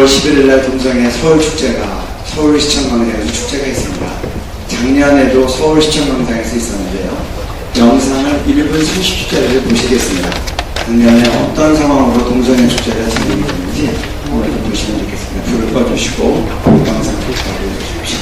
6월 11일 날 동성애 서울축제가 서울시청광장에서 축제가 있습니다. 작년에도 서울시청광장에서 있었는데요. 영상을 1분 30초짜리를 보시겠습니다. 작년에 어떤 상황으로 동성애 축제가 진행이 됐는지 한번 좀 보시면 좋겠습니다. 불을 꺼주시고 영상 보여주십시오.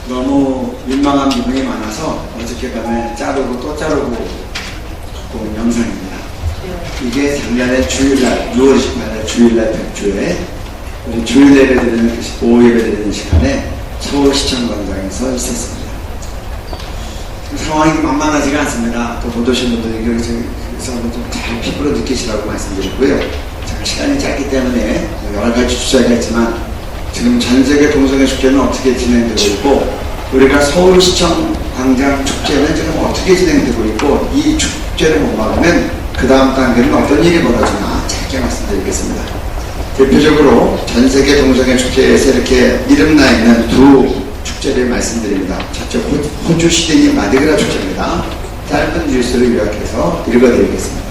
너무 민망한 부분이 많아서 어저께 밤에 자르고 또 자르고 본 영상입니다. 이게 작년에 주일날 6월 28일 주일날 백주에 우리 주일 예배 드리는 오후 예배 드리는 시간에 서울시청광장에서 있었습니다. 상황이 만만하지가 않습니다. 또 못 오신 분들에게 그래서 좀 잘 피부로 느끼시라고 말씀드렸고요. 제가 시간이 짧기 때문에 여러 가지 주제가 있지만 지금 전세계 동성애 축제는 어떻게 진행되고 있고 우리가 서울시청 광장 축제는 지금 어떻게 진행되고 있고 이 축제를 못 막으면 그 다음 단계는 어떤 일이 벌어지나 짧게 말씀드리겠습니다. 대표적으로 전세계 동성애 축제에서 이렇게 이름나 있는 두 축제를 말씀드립니다. 첫째 호주 시드니 마디그라 축제입니다. 짧은 뉴스를 요약해서 읽어드리겠습니다.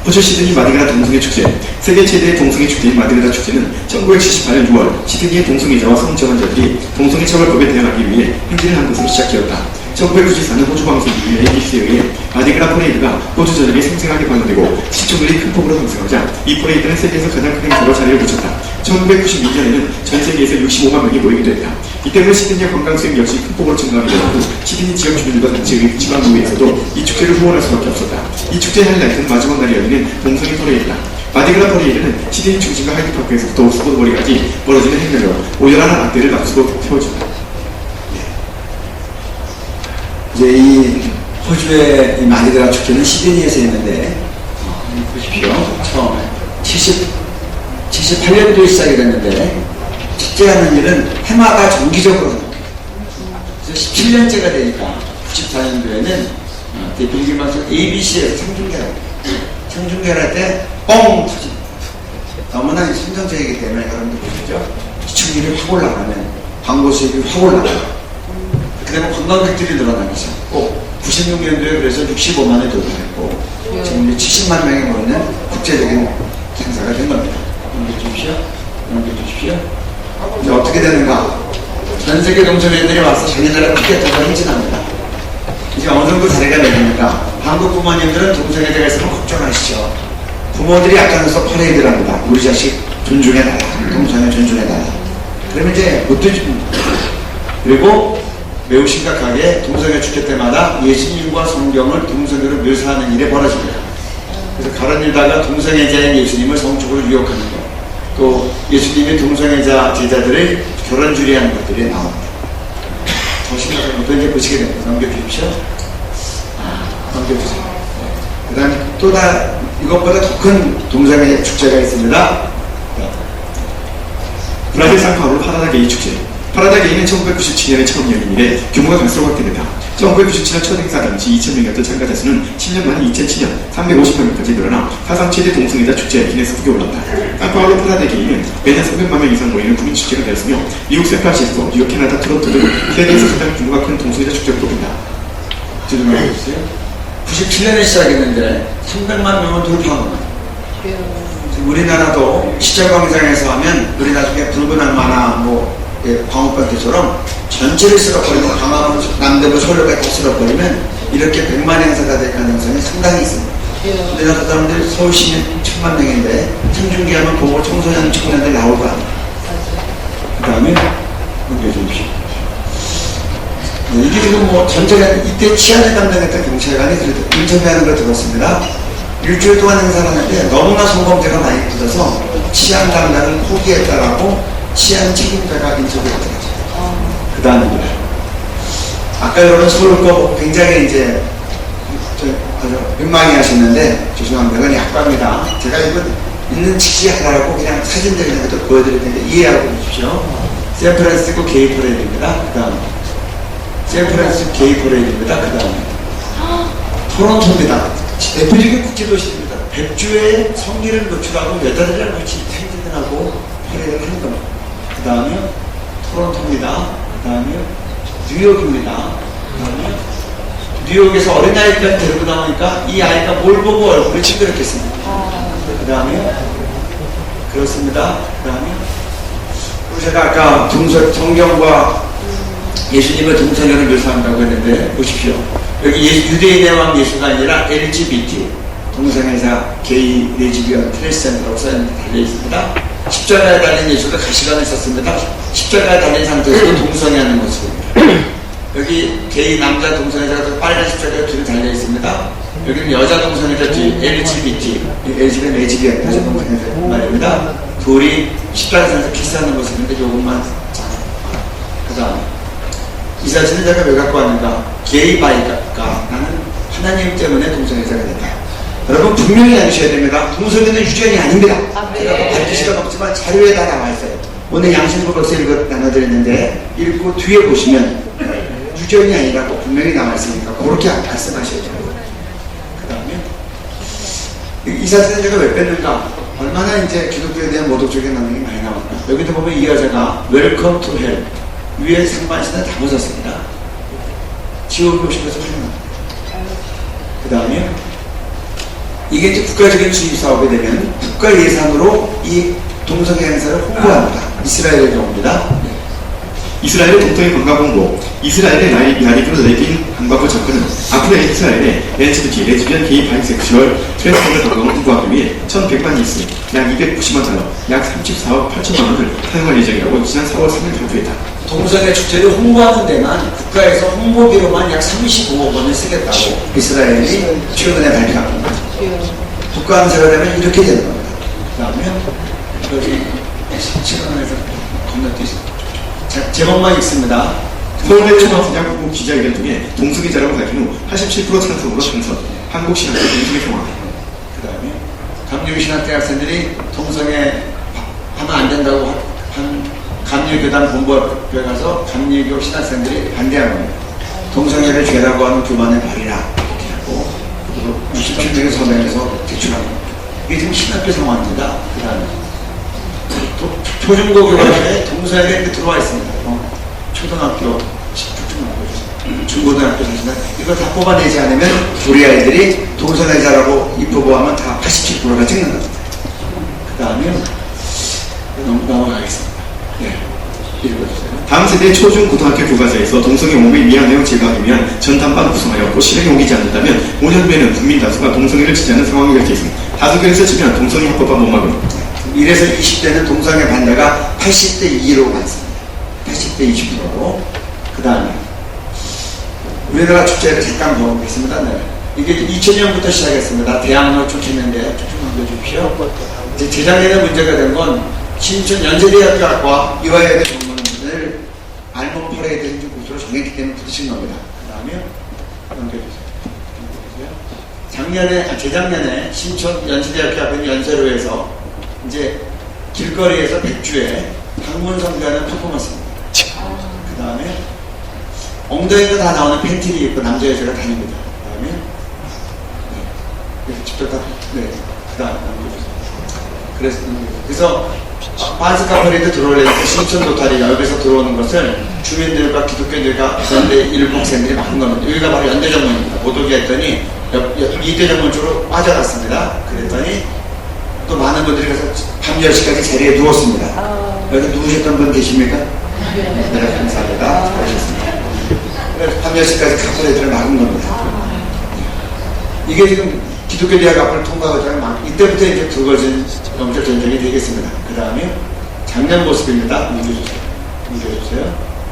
호주 시드니 마디그라 동성애 축제. 세계 최대의 동성애 축제인 마디그라 축제는 1978년 6월 시드니의 동성애자와 성전환자들이 동성애 처벌법에 대항하기 위해 행진을 한 것으로 시작되었다. 1994년 호주 방송 ABC에 의해 마디그라 퍼레이드가 호주 전역에 생생하게 방영되고 시청률이 큰 폭으로 상승하자 이 퍼레이드는 세계에서 가장 큰 행사로 자리를 붙였다. 1992년에는 전 세계에서 65만 명이 모이게 됐다. 이 때문에 시드니의 관광 수입 역시 큰 폭으로 증가하게 되었고 시드니 지역 주민들과 단체의 지방의회에서도 이 축제를 후원할 수밖에 없었다. 이 축제의 하이라이트는 마지막 날에 열리는 동성애 퍼레이드다. 마디그라 퍼레이드는 시드니 중심과 하이드파크에서부터 스포츠머리까지 벌어지는 행렬로 오열하는 악대를 납치고 태워준다. 이제 이 호주의 이 마디그라 축제는 시드니에서 있는데 보십시오. 처음에 78년도에 시작이 됐는데 축제하는 일은 해마다 정기적으로 합니다. 그래서 17년째가 되니까 94년도에는 대표님께서 ABC에서 청중계를 할 때 뻥 터집니다. 너무나 심정적이기 때문에 여러분들 보시죠. 시청률이 확 올라가면 광고 수입이 확 올라가요. 그다음에 관광객들이 늘어나기 시작했고 96년도에 그래서 65만에 도달했고 지금 이제 70만 명이 모이는 국제적인 행사가 된 겁니다. 넘겨주십시오. 이제 어떻게 되는가? 전 세계 동성애인들이 와서 자기들의 피켓터가 행진합니다. 이제 어느 정도 자리가 내립니까? 한국 부모님들은 동성애자가 있으면 걱정하시죠. 부모들이 약간해서 퍼레이드를 합니다. 우리 자식 존중해달라. 동성애 존중해달라. 그러면 이제 못 해줍니다. 그리고 매우 심각하게 동성애 축제 때마다 예수님과 성경을 동성애로 묘사하는 일이 벌어집니다. 그래서 가론 일다가 동성애자인 예수님을 성적으로 유혹하는 것, 또 예수님이 동성애자 제자들의 결혼 주례하는 것들이 나옵니다. 더 심각한 것도 이제 보시게 됩니다. 넘겨주십시오. 넘겨주세요. 그 다음에 이것보다 더 큰 동성애 축제가 있습니다. 브라질 상파울로 파라다게이 축제. 파라다게이는 1997년에 처음 열린 이래 규모가 갈수록 확대된다. 1997년 첫 행사 당시 2,000명이었던 참가자 수는 10년 만에 2007년 350명까지 늘어나 사상 최대 동성애자 축제 기네스북에 올랐다. 산파울로 프라데 게이는 매년 300만 명 이상 모이는 국민 축제가 되었으며 미국 샌프란시스코, 뉴욕, 캐나다, 토론토 등 세계에서 가장 규모가 큰 동성애자 축제로 꼽힌다. 질문해 주세요. 97년에 시작했는데 300만 명을 돌파한 겁니다. 우리나라도 시청광장에서 하면 우리 나중에 붉은 악마나 광업반 때처럼 전체를 쓸어버리고 강화문, 남대문, 서울까지 다 쓸어버리면 이렇게 100만 행사가 될 가능성이 상당히 있습니다. 우리나라 사람들 서울 시민 1000만 명인데 생중계하면 보고 청소년 청년들 나올 거 아니에요. 그 다음에 넘겨 주십시오. 이게 지금 전체가 이때 치안을 담당했던 경찰관이 인터뷰하는 걸 들었습니다. 일주일 동안 행사를 하는데 너무나 성범죄가 많이 굳어서 치안 담당을 포기했다라고 치안 책임자가 인터뷰를 하더라고요. 그 다음입니다. 아까 여러분 서울 거 굉장히 이제 아주 민망해 하셨는데 죄송합니다. 그건 약과입니다. 제가 이건 있는 직시하라고 그냥 사진들 그냥 보여드릴 텐데 이해하고 계십시오. 샌프란시스코 게이 퍼레이드입니다. 그 다음 샌프란시스코 게이 퍼레이드입니다. 그 다음에 토론토입니다. 대표적인 국제도시입니다. 100주의 성기를 노출하고 여자들이랑 같이 텐트들하고 퍼레이드를 하는 겁니다. 그 다음에 토론토입니다. 그 다음에 뉴욕입니다. 그 다음에 뉴욕에서 어린아이까지 데리고 나오니까 이 아이가 뭘 보고 얼굴이 찌그럽겠습니까? 그 다음에 그렇습니다. 그 다음에 제가 아까 성경과 예수님의 동성애를 묘사한다고 했는데 보십시오. 여기 유대인의 왕 예수가 아니라 LGBT 동성애자, 게이, 레즈비언, 트랜스젠더라고 달려 있습니다. 십자가에 달린 예수가 가시관을 썼습니다. 십자가에 달린 상태에서도 동성애하는 모습입니다. 여기 게이 남자 동성애자가 빨간 십자가에 둘이 달려 있습니다. 여기는 여자 동성애자 뒤 LGBT, LGBT 레즈비언 여자 동성애자 말입니다. 둘이 십자가에서 키스하는 모습인데 요것만. 그 다음 이 사진을 제가 왜 갖고 왔는가? 게이 바이가 나는 하나님 때문에 동성애자가 됐다. 여러분 분명히 알으셔야 됩니다. 동성애는 유전이 아닙니다. 제가 밝힐 시간 없지만 자료에 다 나와 있어요. 오늘 양심법에서 나눠드렸는데 읽고 뒤에 보시면 유전이 아니라고 분명히 나와 있으니까 그렇게 말씀하셔야 돼요. 그 다음에 이 사진을 제가 왜 뺐는가? 얼마나 이제 기독교에 대한 모독적인 감정이 많이 나왔나? 여기도 보면 이 여자가 웰컴 투 헬 위에 상반신을 다 벗었습니다. 지옥 오시면서 활용합니다. 그 다음에 이게 이제 국가적인 수입 사업이 되면 국가 예산으로 이 동성애 행사를 홍보합니다. 이스라엘의 경우입니다. 이스라엘의 동성애 관광 홍보, 이스라엘의 야리그 레딘 관광부 접근은 앞으로 이스라엘의 LGBT, 레즈비언, 게이, 바이섹슈얼, 트랜스젠더 관광을 홍보하기 위해 1,100만 이스, 약 290만 달러, 약 34억 8천만 원을 사용할 예정이라고 지난 4월 3일 발표했다. 동성애 축제를 홍보하는 데만 국가에서 홍보비로만 약 35억 원을 쓰겠다고 이스라엘이 최근에 발표한 겁니다. 국가 행사가 되면 이렇게 되는 겁니다. 그 다음에 여기 시간에서 건너뛰습니다. 제목만 읽습니다. 서울대 초등학생부 기자회견 중에 동성애자라고 밝힌 후 87% 찬성으로 당선. 한국신학교 동성애 평화. 그 다음에 감리교신학대 학생들이 동성애 하면 안 된다고 한 감리교단 본부에 가서 감리교 신학생들이 반대하는 겁니다. 동성애를 죄라고 하는 교만의 발이라 이렇게 하고 그리고 67명의 서명에서 제출하는 겁니다. 이게 지금 신학교 상황입니다. 그 다음에 초중고 교과서에 동성애가 들어와 있습니다. 초등학교, 중고등학교 사실은 이거 다 뽑아내지 않으면 우리 아이들이 동성애자라고 입후보하면 다 87%가 찍는 겁니다. 그 다음에 넘어가겠습니다. 네, 읽어주세요. 다음 세대 초중 고등학교 교과서에서 동성애 옹호의 미한 내용 제거하기 위한 전담반 구성하였고 실행에 옮기지 않는다면 5년 후에는 국민 다수가 동성애를 지지하는 상황이 될 수 있습니다. 다수결에서 지면 동성애 합법화 못 막음. 이래서 20대는 동성애 반대가 80대 2로 많습니다. 80대 20%로. 그 다음에 우리나라 축제를 잠깐 보겠습니다. 네. 이게 2000년부터 시작했습니다. 대학로 축제인데 쭉 넘겨주십시오. 이제 재작년에 문제가 된 건 신촌 연세대학교와 이화여대 전문을 알몬 퍼레이드 행진 곳으로 정했기 때문에 부딪힌 겁니다. 그 다음에 넘겨주세요. 재작년에 신촌 연세대학교 앞에 연세로에서 이제 길거리에서 100주에 방문 선교하는 퍼포먼스입니다. 그 다음에 엉덩이가 다 나오는 팬티를 입고 남자 여자가 다닙니다. 그 다음에 직접 다 그다음 그래서 바스 카퍼레이드 들어오려니까 신천 도타리가 여기서 들어오는 것을 주민들과 기독교인들과 연대 일목생들이 막은 겁니다. 여기가 바로 연대 정문입니다. 못 오게 했더니 이대 정문 쪽으로 빠져갔습니다. 그랬더니 또 많은 분들이 가서 밤 10시까지 자리에 누웠습니다. 여기 누우셨던 분 계십니까? 네, 감사합니다. 잘하셨습니다. 그래서 밤 10시까지 카퍼레이드를 막은 겁니다. 이게 지금 기독교 대학 앞을 통과하다가 이때부터 이제 두거진 영적 전쟁이 되겠습니다. 그 다음에 작년 모습입니다.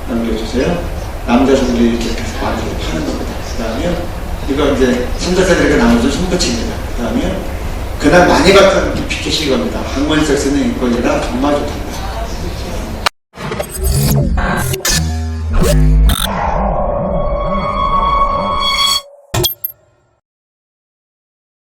넘겨주세요. 남자 종들이 이렇게 해서 마귀를 파는 겁니다. 그 다음에 이거 이제 선자세들에게 나눠준 손붙입니다. 그 다음에 그날 많이 봤던 피켓이 이겁니다. 학문섹스는 인권이라 정말 좋답니다.